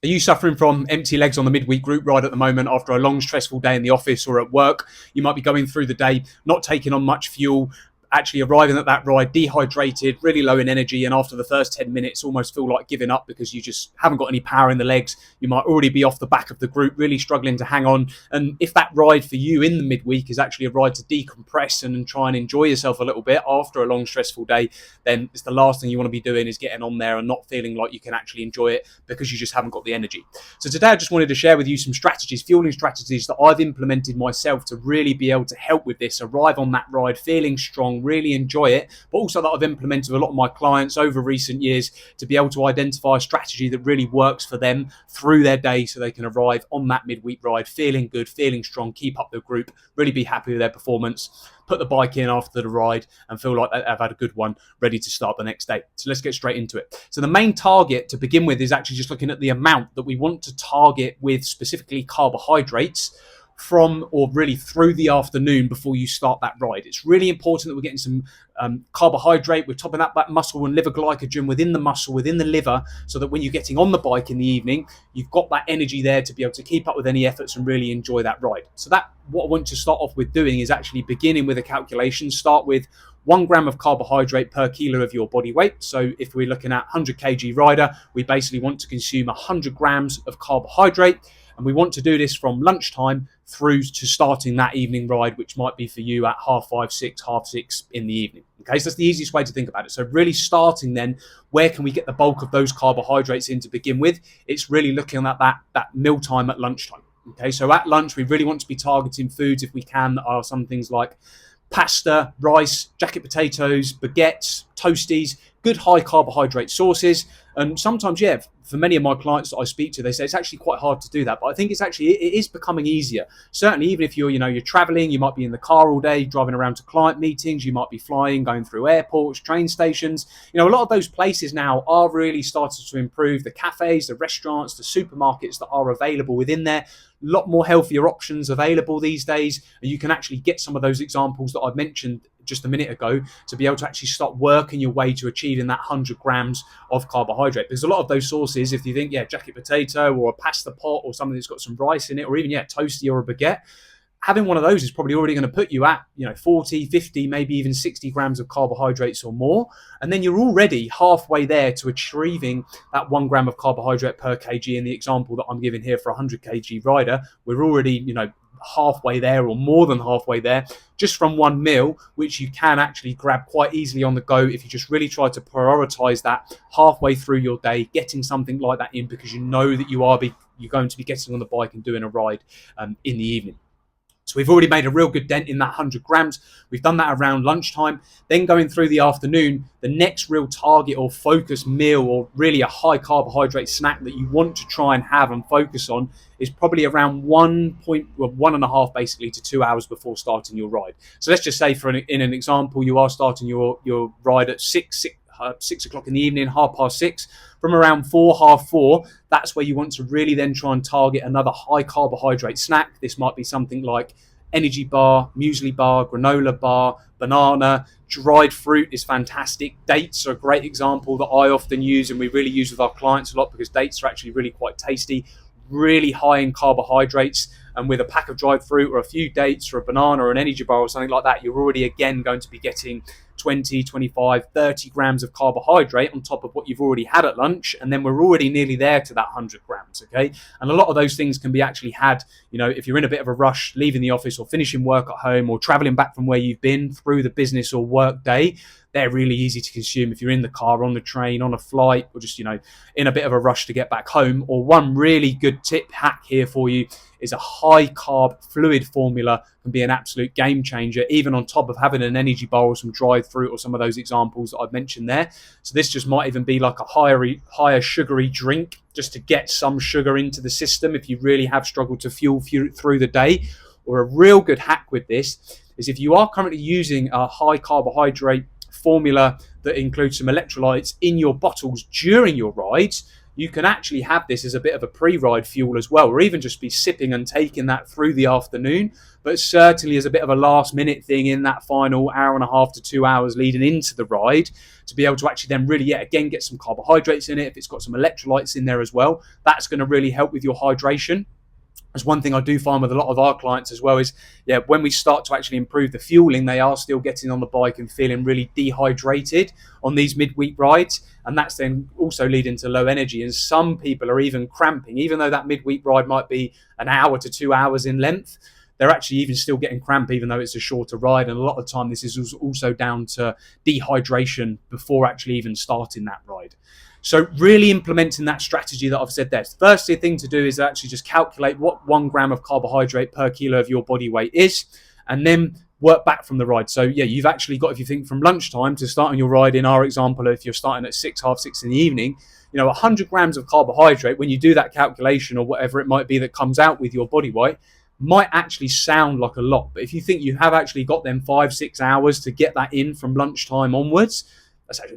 Are you suffering from empty legs on the midweek group ride at the moment after a long, stressful day in the office or at work? You might be going through the day, not taking on much fuel, actually arriving at that ride dehydrated, really low in energy, and after the first 10 minutes almost feel like giving up because you just haven't got any power in the legs. You might already be off the back of the group, really struggling to hang on. And if that ride for you in the midweek is actually a ride to decompress and try and enjoy yourself a little bit after a long, stressful day, then it's the last thing you want to be doing is getting on there and not feeling like you can actually enjoy it because you just haven't got the energy. So today I just wanted to share with you some strategies, fueling strategies that I've implemented myself to really be able to help with this, arrive on that ride feeling strong, really enjoy it, but also that I've implemented with a lot of my clients over recent years to be able to identify a strategy that really works for them through their day so they can arrive on that midweek ride feeling good, feeling strong, keep up the group, really be happy with their performance, put the bike in after the ride and feel like they've had a good one, ready to start the next day. So let's get straight into it. So the main target to begin with is actually just looking at the amount that we want to target with specifically carbohydrates from or really through the afternoon before you start that ride. It's really important that we're getting some carbohydrate. We're topping up that muscle and liver glycogen within the muscle, within the liver, so that when you're getting on the bike in the evening, you've got that energy there to be able to keep up with any efforts and really enjoy that ride. So that what I want to start off with doing is actually beginning with a calculation. Start with 1 gram of carbohydrate per kilo of your body weight. So if we're looking at 100 kg rider, we basically want to consume 100 grams of carbohydrate. And we want to do this from lunchtime through to starting that evening ride, which might be for you at 5:30, 6:30 in the evening. Okay, so that's the easiest way to think about it. So really starting then, where can we get the bulk of those carbohydrates in to begin with? It's really looking at that meal time at lunchtime. Okay, so at lunch, we really want to be targeting foods, if we can, that are some things like pasta, rice, jacket potatoes, baguettes, toasties, good high carbohydrate sources. And sometimes, yeah, for many of my clients that I speak to, they say it's actually quite hard to do that. But I think it is becoming easier. Certainly, even if you're traveling, you might be in the car all day, driving around to client meetings, you might be flying, going through airports, train stations. A lot of those places now are really starting to improve. The cafes, the restaurants, the supermarkets that are available within there, a lot more healthier options available these days. And you can actually get some of those examples that I've mentioned just a minute ago to be able to actually start working your way to achieving that 100 grams of carbohydrate. Because a lot of those sources, if you think, jacket potato or a pasta pot or something that's got some rice in it, or even, toasty or a baguette, having one of those is probably already going to put you at, 40, 50, maybe even 60 grams of carbohydrates or more. And then you're already halfway there to achieving that 1 gram of carbohydrate per kg in the example that I'm giving here for a 100 kg rider. We're already, halfway there or more than halfway there just from one meal, which you can actually grab quite easily on the go if you just really try to prioritize that halfway through your day, getting something like that in, because you know that you're going to be getting on the bike and doing a ride in the evening. So we've already made a real good dent in that 100 grams. We've done that around lunchtime. Then going through the afternoon, the next real target or focus meal, or really a high carbohydrate snack that you want to try and have and focus on, is probably around 1.5 basically to 2 hours before starting your ride. So let's just say in an example, you are starting your ride at 6 o'clock in the evening, 6:30. From around 4:30, that's where you want to really then try and target another high carbohydrate snack. This might be something like energy bar, muesli bar, granola bar, banana. Dried fruit is fantastic. Dates are a great example that I often use, and we really use with our clients a lot, because dates are actually really quite tasty, really high in carbohydrates. And with a pack of dried fruit or a few dates or a banana or an energy bar or something like that, you're already again going to be getting 20, 25, 30 grams of carbohydrate on top of what you've already had at lunch. And then we're already nearly there to that 100 grams, okay? And a lot of those things can be actually had, if you're in a bit of a rush, leaving the office or finishing work at home or traveling back from where you've been through the business or work day. They're really easy to consume if you're in the car, on the train, on a flight, or just, in a bit of a rush to get back home. Or one really good tip hack here for you is a high carb fluid formula can be an absolute game changer, even on top of having an energy bar or some dried fruit or some of those examples that I've mentioned there. So this just might even be like a higher sugary drink, just to get some sugar into the system if you really have struggled to fuel through the day. Or a real good hack with this is, if you are currently using a high carbohydrate formula that includes some electrolytes in your bottles during your rides, you can actually have this as a bit of a pre-ride fuel as well, or even just be sipping and taking that through the afternoon, but certainly as a bit of a last minute thing in that final hour and a half to 2 hours leading into the ride, to be able to actually then really, again, get some carbohydrates in it. If it's got some electrolytes in there as well, that's going to really help with your hydration. As one thing I do find with a lot of our clients as well is, when we start to actually improve the fueling, they are still getting on the bike and feeling really dehydrated on these midweek rides. And that's then also leading to low energy. And some people are even cramping, even though that midweek ride might be an hour to 2 hours in length. They're actually even still getting cramp, even though it's a shorter ride. And a lot of the time, this is also down to dehydration before actually even starting that ride. So really implementing that strategy that I've said there. Firstly, the thing to do is actually just calculate what 1 gram of carbohydrate per kilo of your body weight is, and then work back from the ride. So you've actually got, if you think from lunchtime to starting your ride, in our example, if you're starting at 6, half 6 in the evening, 100 grams of carbohydrate, when you do that calculation or whatever it might be that comes out with your body weight, might actually sound like a lot. But if you think you have actually got them 5-6 hours to get that in from lunchtime onwards,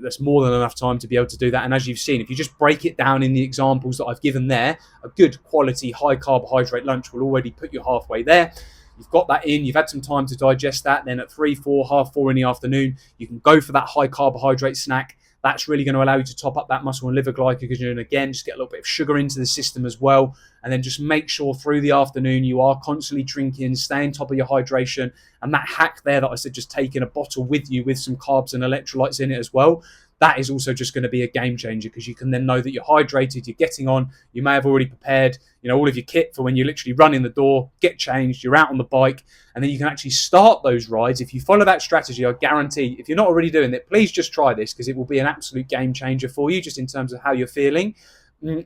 that's more than enough time to be able to do that. And as you've seen, if you just break it down in the examples that I've given there, a good quality high carbohydrate lunch will already put you halfway there. You've got that in, you've had some time to digest that. Then at 3, 4, half 4 in the afternoon, you can go for that high carbohydrate snack. That's really going to allow you to top up that muscle and liver glycogen, and again, just get a little bit of sugar into the system as well. And then just make sure through the afternoon you are constantly drinking, staying top of your hydration. And that hack there that I said, just taking a bottle with you with some carbs and electrolytes in it as well, that is also just going to be a game changer, because you can then know that you're hydrated, you're getting on, you may have already prepared, all of your kit for when you literally run in the door, get changed, you're out on the bike, and then you can actually start those rides. If you follow that strategy, I guarantee, if you're not already doing it, please just try this, because it will be an absolute game changer for you, just in terms of how you're feeling.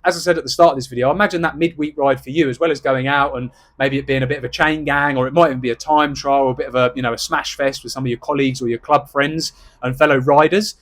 As I said at the start of this video, I imagine that midweek ride for you, as well as going out and maybe it being a bit of a chain gang, or it might even be a time trial, or a bit of a smash fest with some of your colleagues or your club friends and fellow riders.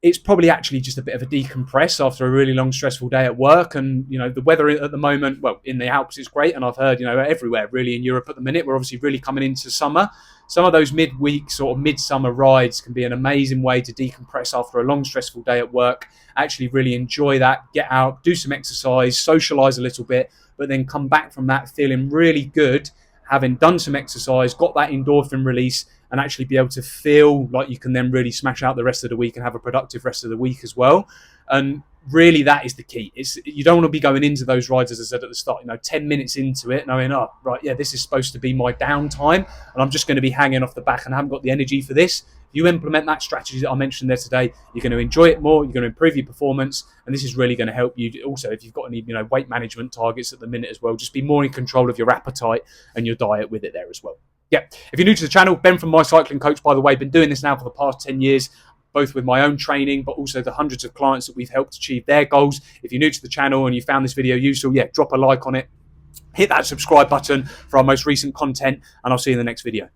It's probably actually just a bit of a decompress after a really long, stressful day at work. And, the weather at the moment, well, in the Alps is great. And I've heard, everywhere really in Europe at the minute, we're obviously really coming into summer. Some of those midweek sort of midsummer rides can be an amazing way to decompress after a long, stressful day at work. Actually really enjoy that, get out, do some exercise, socialize a little bit, but then come back from that feeling really good, having done some exercise, got that endorphin release, and actually be able to feel like you can then really smash out the rest of the week and have a productive rest of the week as well. And really, that is the key. You don't want to be going into those rides, as I said at the start, 10 minutes into it, knowing, this is supposed to be my downtime, and I'm just going to be hanging off the back and I haven't got the energy for this. If you implement that strategy that I mentioned there today, you're going to enjoy it more, you're going to improve your performance, and this is really going to help you. Also, if you've got any weight management targets at the minute as well, just be more in control of your appetite and your diet with it there as well. If you're new to the channel, Ben from My Cycling Coach, by the way, been doing this now for the past 10 years, both with my own training, but also the hundreds of clients that we've helped achieve their goals. If you're new to the channel and you found this video useful, drop a like on it, hit that subscribe button for our most recent content, and I'll see you in the next video.